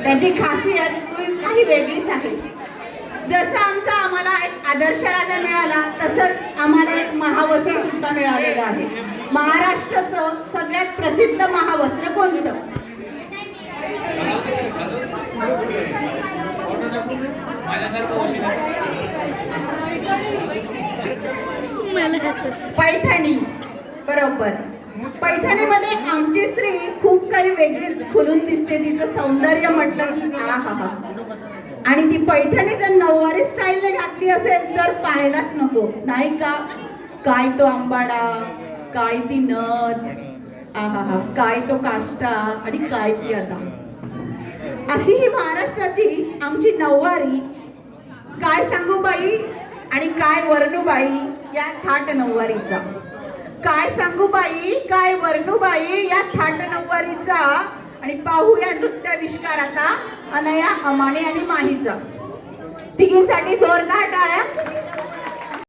त्याची खासियत काही वेगळीच आहे. जसं आम्हाला एक आदर्श राजा मिळाला तसंच आम्हाला एक महावस्त्र सुद्धा मिळालेलं आहे. महाराष्ट्राचं सगळ्यात प्रसिद्ध महावस्त्र कोणतं? पैठणी. बरोबर. पैठणीमध्ये आमची स्त्री खूप काही वेगळीच खुलून दिसते. तिचं सौंदर्य म्हटलं की आहा. आणि ती पैठणी जर नऊवारी स्टाईलने घातली असेल तर पाहायलाच नको, नाही का? काय तो आंबाडा, काय ती नथ, आहा, काय तो काष्टा आणि काय ती अदा. अशी ही महाराष्ट्राची आमची नऊवारी. काय सांगू बाई आणि काय वर्णूबाई या थाट नऊवारीचा. काय सांगू बाई, काय वर्णूबाई या थाट नऊवारीचा. आणि पाहूया नृत्याविष्कार आता अनया, अमाने आणि माहीचा. तिघींसाठी जोरदार टाळ्या.